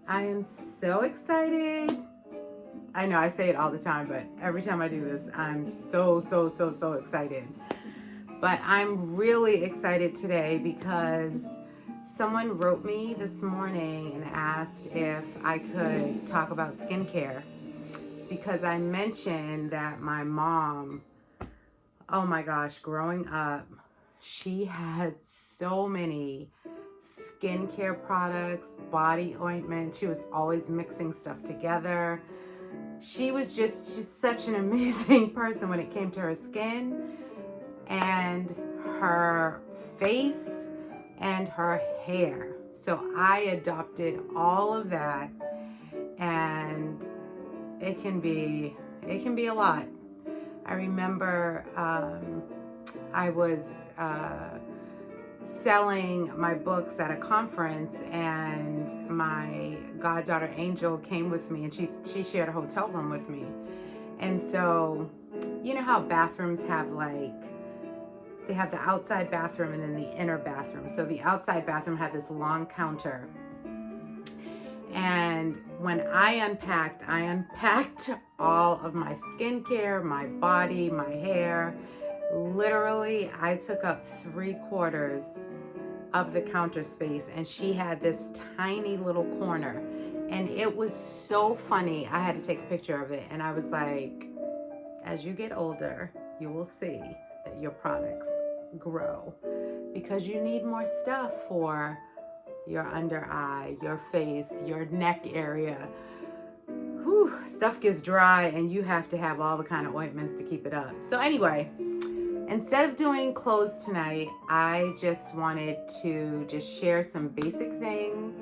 I am so excited. I know I say it all the time, but every time I do this, I'm so excited. But I'm really excited today because someone wrote me this morning and asked if I could talk about skincare because I mentioned that my mom, oh my gosh, growing up, she had so many skincare products, body ointment. She was always mixing stuff together. She's such an amazing person when it came to her skin and her face and her hair. So I adopted all of that, and it can be a lot. I remember I was selling my books at a conference, and my goddaughter Angel came with me, and she shared a hotel room with me. And so, you know how bathrooms have they have the outside bathroom and then the inner bathroom. So the outside bathroom had this long counter. And when I unpacked all of my skincare, my body, my hair. Literally, I took up 3/4 of the counter space, and she had this tiny little corner. And it was so funny. I had to take a picture of it. And I was like, as you get older, you will see that your products grow because you need more stuff for your under eye, your face, your neck area. Whew, stuff gets dry and you have to have all the kind of ointments to keep it up. So anyway, instead of doing clothes tonight, I just wanted to just share some basic things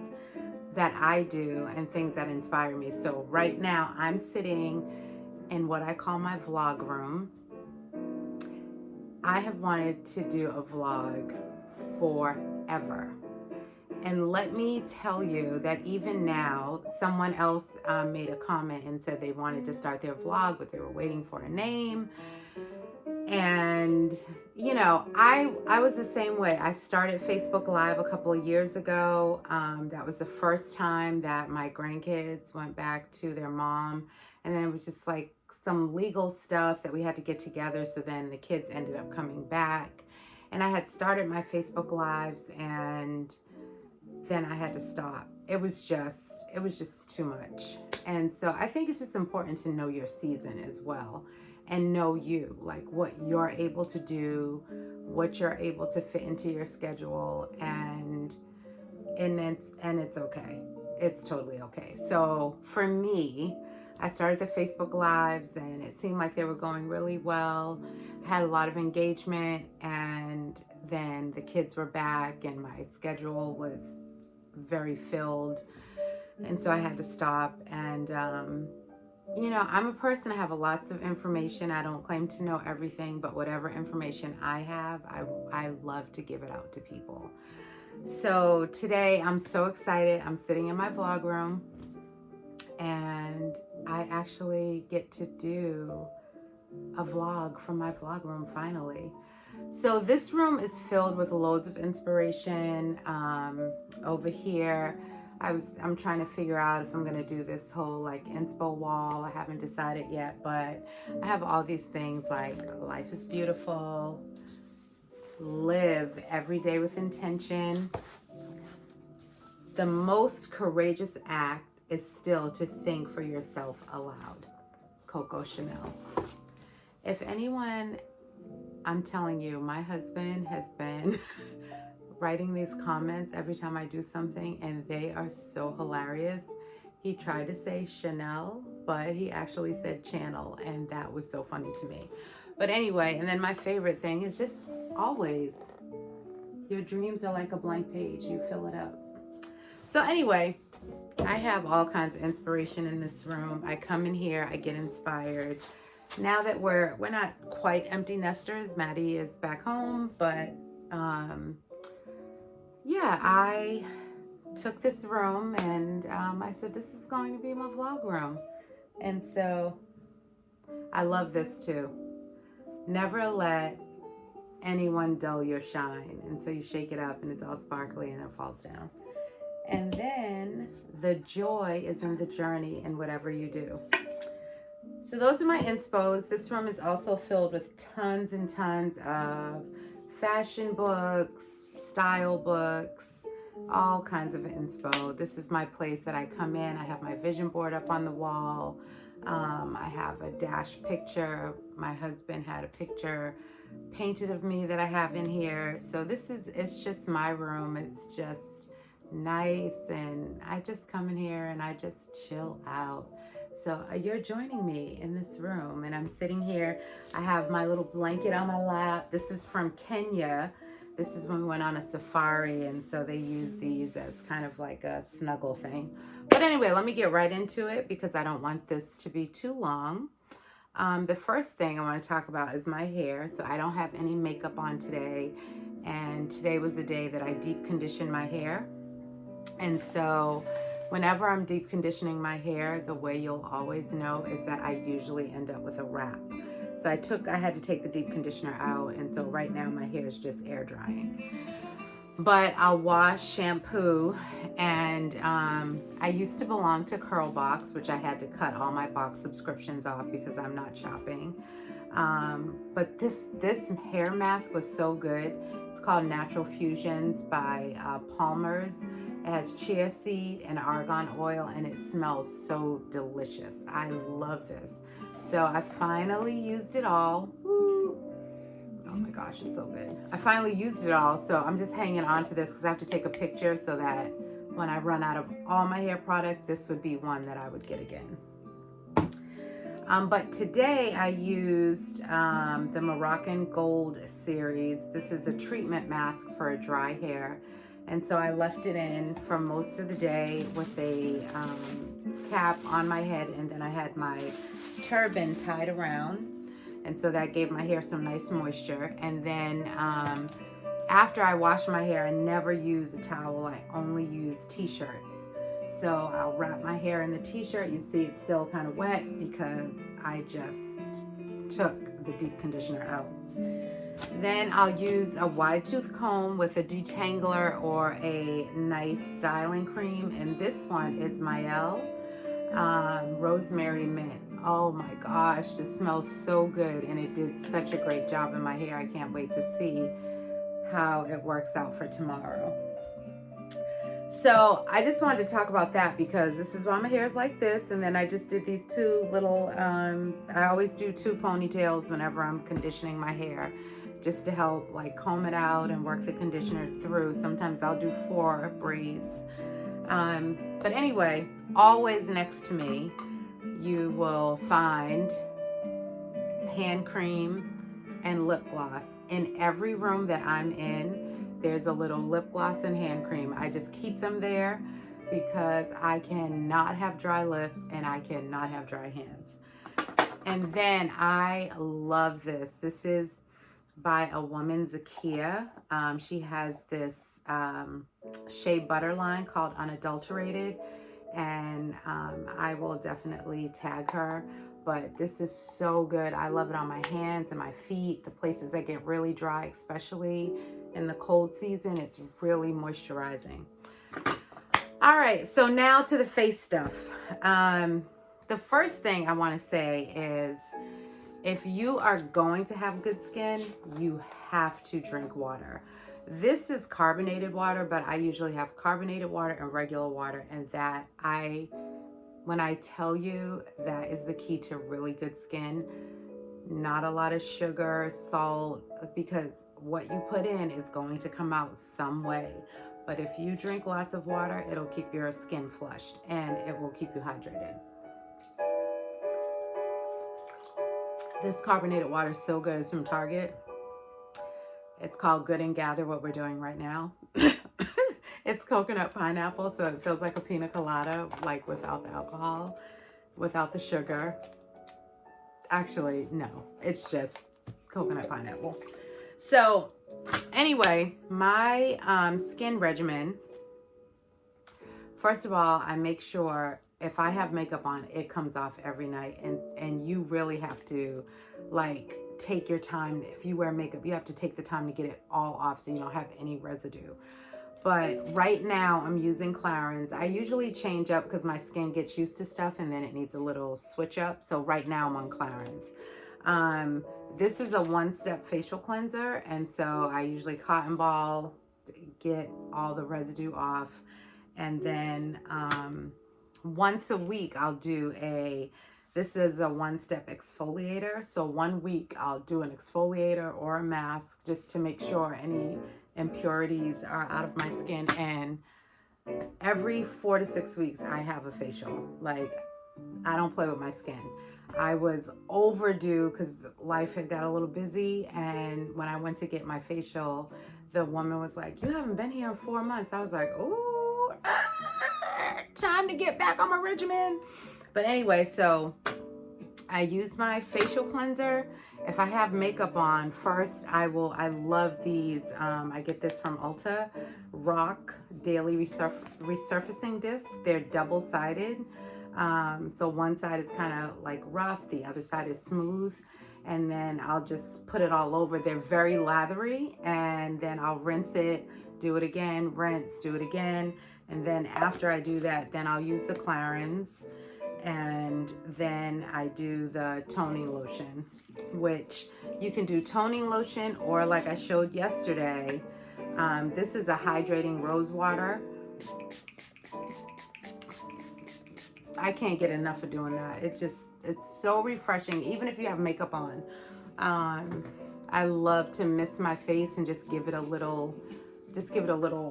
that I do and things that inspire me. So right now I'm sitting in what I call my vlog room. I have wanted to do a vlog forever. And let me tell you that even now, someone else made a comment and said they wanted to start their vlog, but they were waiting for a name. And, you know, I was the same way. I started Facebook Live a couple of years ago. That was the first time that my grandkids went back to their mom. And then it was just like some legal stuff that we had to get together. So then the kids ended up coming back. And I had started my Facebook Lives, and then I had to stop. It was just too much. And so I think it's just important to know your season as well, and know you, like what you're able to do, what you're able to fit into your schedule, and it's okay. It's totally okay. So for me, I started the Facebook Lives, and it seemed like they were going really well. I had a lot of engagement, and then the kids were back, and my schedule was very filled, and so I had to stop. And you know, I'm a person, I have lots of information. I don't claim to know everything, but whatever information I have, I love to give it out to people. So today I'm so excited. I'm sitting in my vlog room, and I actually get to do a vlog from my vlog room finally. So this room is filled with loads of inspiration. Over here, I'm trying to figure out if I'm gonna do this whole like inspo wall. I haven't decided yet, but I have all these things like life is beautiful, live every day with intention. The most courageous act is still to think for yourself aloud. Coco Chanel. If anyone, I'm telling you, my husband has been writing these comments every time I do something, and they are so hilarious. He tried to say Chanel, but he actually said channel, and that was so funny to me. But anyway, and then my favorite thing is just always, your dreams are like a blank page, you fill it up. So anyway, I have all kinds of inspiration in this room. I come in here, I get inspired. Now that we're not quite empty nesters, Maddie is back home, but yeah, I took this room, and I said, this is going to be my vlog room. And so I love this too. Never let anyone dull your shine. And so you shake it up, and it's all sparkly, and it falls down. And then the joy is in the journey in whatever you do. So those are my inspos. This room is also filled with tons and tons of fashion books, style books, all kinds of inspo. This is my place that I come in. I have my vision board up on the wall. I have a dash picture. My husband had a picture painted of me that I have in here. So it's just my room. It's just nice, and I just come in here and I just chill out. So you're joining me in this room, and I'm sitting here. I have my little blanket on my lap. This is from Kenya. This is when we went on a safari, and so they use these as kind of like a snuggle thing. But anyway, let me get right into it because I don't want this to be too long. The first thing I want to talk about is my hair. So I don't have any makeup on today, and today was the day that I deep conditioned my hair. And so whenever I'm deep conditioning my hair, the way you'll always know is that I usually end up with a wrap. So I had to take the deep conditioner out, and so right now my hair is just air drying. But I'll wash, shampoo, and I used to belong to Curl Box, which I had to cut all my box subscriptions off because I'm not shopping. But this hair mask was so good. It's called Natural Fusions by Palmer's. It has chia seed and argan oil, and it smells so delicious. I love this. So I finally used it all. Woo. Oh my gosh, it's so good. I finally used it all, so I'm just hanging on to this because I have to take a picture so that when I run out of all my hair product, this would be one that I would get again. But today I used the Moroccan Gold series. This is a treatment mask for dry hair. And so I left it in for most of the day with a cap on my head, and then I had my turban tied around. And so that gave my hair some nice moisture. And then after I wash my hair, I never use a towel. I only use t-shirts. So I'll wrap my hair in the t-shirt. You see it's still kind of wet because I just took the deep conditioner out. Then I'll use a wide tooth comb with a detangler or a nice styling cream. And this one is Mael Rosemary Mint. Oh my gosh, this smells so good, and it did such a great job in my hair. I can't wait to see how it works out for tomorrow. So I just wanted to talk about that because this is why my hair is like this. And then I just did these two little, I always do 2 ponytails whenever I'm conditioning my hair, just to help like comb it out and work the conditioner through. Sometimes I'll do 4 braids. But anyway, always next to me, you will find hand cream and lip gloss. In every room that I'm in, there's a little lip gloss and hand cream. I just keep them there because I cannot have dry lips and I cannot have dry hands. And then I love this. This is by a woman, Zakia. She has this shea butter line called Unadulterated, and I will definitely tag her. But this is so good. I love it on my hands and my feet, the places that get really dry, especially in the cold season. It's really moisturizing. All right, so now to the face stuff. The first thing I want to say is, if you are going to have good skin, you have to drink water. This is carbonated water, but I usually have carbonated water and regular water, and when I tell you that is the key to really good skin. Not a lot of sugar, salt, because what you put in is going to come out some way. But if you drink lots of water, it'll keep your skin flushed and it will keep you hydrated. This carbonated water is so good. It's from Target. It's called Good and Gather, what we're doing right now. It's coconut pineapple, so it feels like a pina colada, like without the alcohol, without the sugar. Actually, no, it's just coconut pineapple. So anyway, my skin regimen, first of all, I make sure if I have makeup on, it comes off every night. And you really have to like take your time. If you wear makeup, you have to take the time to get it all off so you don't have any residue. But right now I'm using Clarins. I usually change up because my skin gets used to stuff and then it needs a little switch up. So right now I'm on Clarins. This is a one-step facial cleanser, and so I usually cotton ball to get all the residue off, and then once a week I'll do this is a one-step exfoliator. So 1 week I'll do an exfoliator or a mask just to make sure any impurities are out of my skin, and every 4 to 6 weeks I have a facial. Like, I don't play with my skin. I was overdue because life had got a little busy, and when I went to get my facial, the woman was like, "You haven't been here in 4 months." I was like, "Ooh, time to get back on my regimen." But anyway, so I use my facial cleanser. If I have makeup on, first I love these. I get this from Ulta, Rock Daily Resurfacing Disc. They're double-sided. So one side is kind of like rough, the other side is smooth, and then I'll just put it all over. They're very lathery, and then I'll rinse it, do it again, rinse, do it again, and then after I do that, then I'll use the Clarins, and then I do the toning lotion, which you can do toning lotion, or like I showed yesterday, this is a hydrating rose water. I can't get enough of doing that. It's so refreshing, even if you have makeup on. I love to mist my face and just give it a little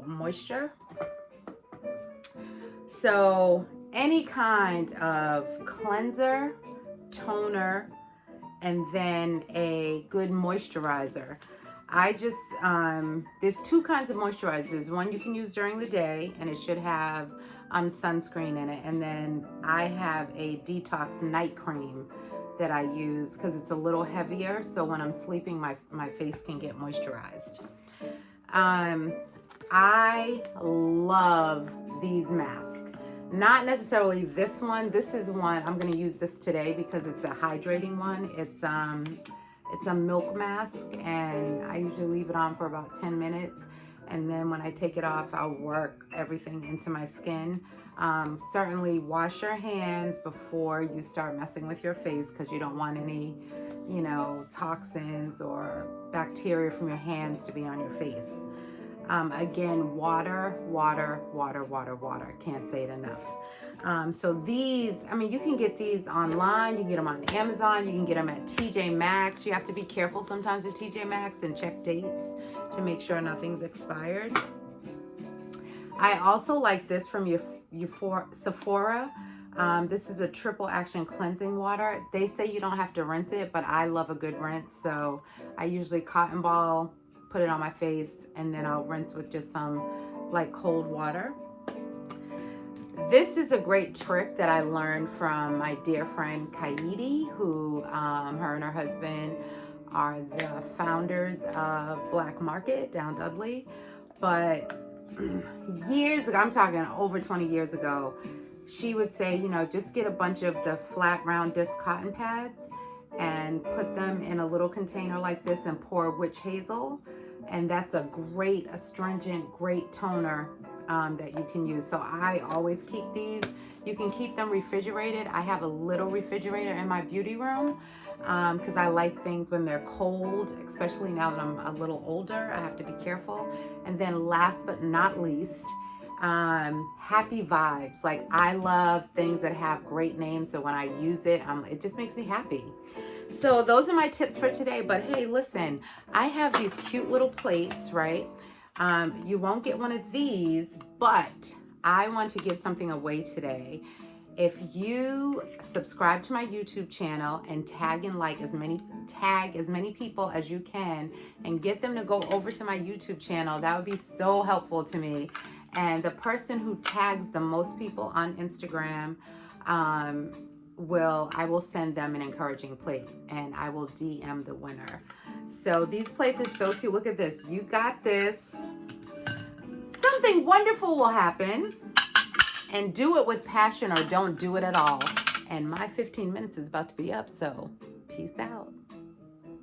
moisture. So any kind of cleanser, toner, and then a good moisturizer. There's 2 kinds of moisturizers. One you can use during the day, and it should have sunscreen in it. And then I have a detox night cream that I use because it's a little heavier. So when I'm sleeping, my face can get moisturized. I love these masks. Not necessarily this one. This is one, I'm going to use this today because it's a hydrating one. It's a milk mask, and I usually leave it on for about 10 minutes. And then when I take it off, I'll work everything into my skin. Certainly wash your hands before you start messing with your face, because you don't want any, toxins or bacteria from your hands to be on your face. Again, water. Can't say it enough. So these, you can get these online. You can get them on Amazon. You can get them at TJ Maxx. You have to be careful sometimes with TJ Maxx and check dates to make sure nothing's expired. I also like this from Sephora. This is a triple action cleansing water. They say you don't have to rinse it, but I love a good rinse. So I usually cotton ball, put it on my face, and then I'll rinse with just some cold water. This is a great trick that I learned from my dear friend Kaidi, who her and her husband are the founders of Black Market down Dudley. But years ago, I'm talking over 20 years ago, she would say, just get a bunch of the flat round disc cotton pads and put them in a little container like this and pour witch hazel. And that's a great astringent, great toner that you can use. So I always keep these. You can keep them refrigerated. I have a little refrigerator in my beauty room because I like things when they're cold, especially now that I'm a little older. I have to be careful. And then last but not least, happy vibes. I love things that have great names. So when I use it, it just makes me happy. So those are my tips for today. But hey, listen, I have these cute little plates, right? You won't get one of these, but I want to give something away today. If you subscribe to my YouTube channel and tag as many people as you can and get them to go over to my YouTube channel, that would be so helpful to me. And the person who tags the most people on Instagram, I will send them an encouraging plate, and I will DM the winner. So these plates are so cute. Look at this. You got this. Something wonderful will happen, and do it with passion or don't do it at all. And my 15 minutes is about to be up, so peace out.